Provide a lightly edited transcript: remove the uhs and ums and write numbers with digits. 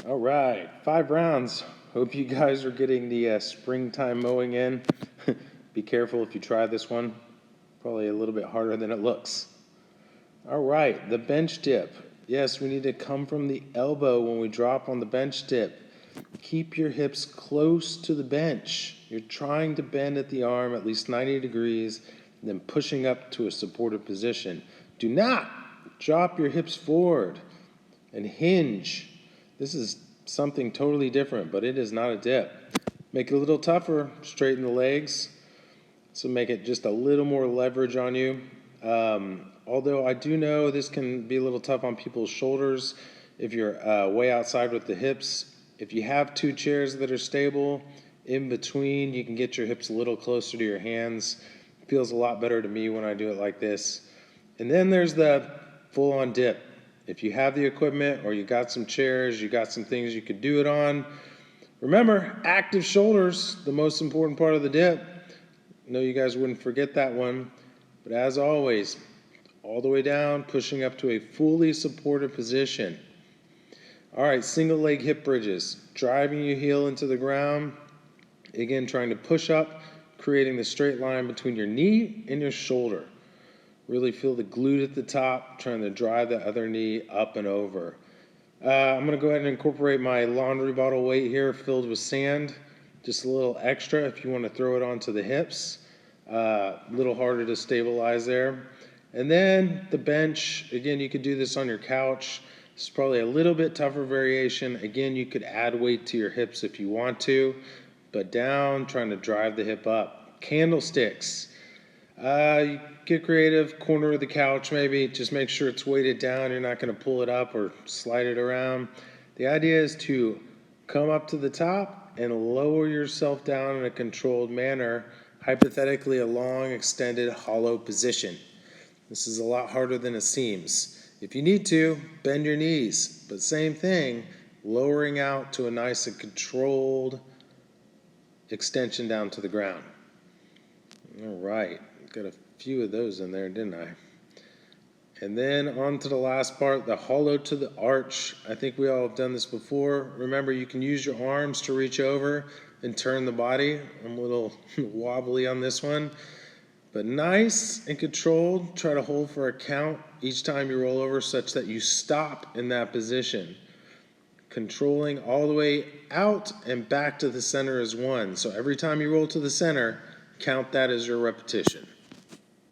All right, 5 rounds. Hope you guys are getting the springtime mowing in. Be careful if you try this one. Probably a little bit harder than it looks. All right, the bench dip. Yes, we need to come from the elbow when we drop on the bench dip. Keep your hips close to the bench. You're trying to bend at the arm at least 90 degrees, then pushing up to a supportive position. Do not drop your hips forward and hinge. This is something totally different, but it is not a dip. Make it a little tougher, straighten the legs, so make it just a little more leverage on you. Although I do know this can be a little tough on people's shoulders if you're way outside with the hips. If you have 2 chairs that are stable, in between, you can get your hips a little closer to your hands. It feels a lot better to me when I do it like this. And then there's the full-on dip. If you have the equipment or you got some chairs, you got some things you could do it on. Remember, active shoulders, the most important part of the dip. I know you guys wouldn't forget that one. But as always, all the way down, pushing up to a fully supported position. All right, single leg hip bridges. Driving your heel into the ground. Again, trying to push up, creating the straight line between your knee and your shoulder. Really feel the glute at the top, trying to drive the other knee up and over. I'm going to go ahead and incorporate my laundry bottle weight here filled with sand. Just a little extra if you want to throw it onto the hips. A little harder to stabilize there. And then the bench, again, you could do this on your couch. It's probably a little bit tougher variation. Again, you could add weight to your hips if you want to, but down, trying to drive the hip up. Candlesticks. You get creative, corner of the couch maybe, just make sure it's weighted down. You're not going to pull it up or slide it around. The idea is to come up to the top and lower yourself down in a controlled manner, hypothetically a long, extended, hollow position. This is a lot harder than it seems. If you need to, bend your knees, but same thing, lowering out to a nice and controlled extension down to the ground. All right, got a few of those in there, didn't I? And then on to the last part, the hollow to the arch. I think we all have done this before. Remember, you can use your arms to reach over and turn the body. I'm a little wobbly on this one. But nice and controlled. Try to hold for a count each time you roll over such that you stop in that position. Controlling all the way out and back to the center as one. So every time you roll to the center, count that as your repetition.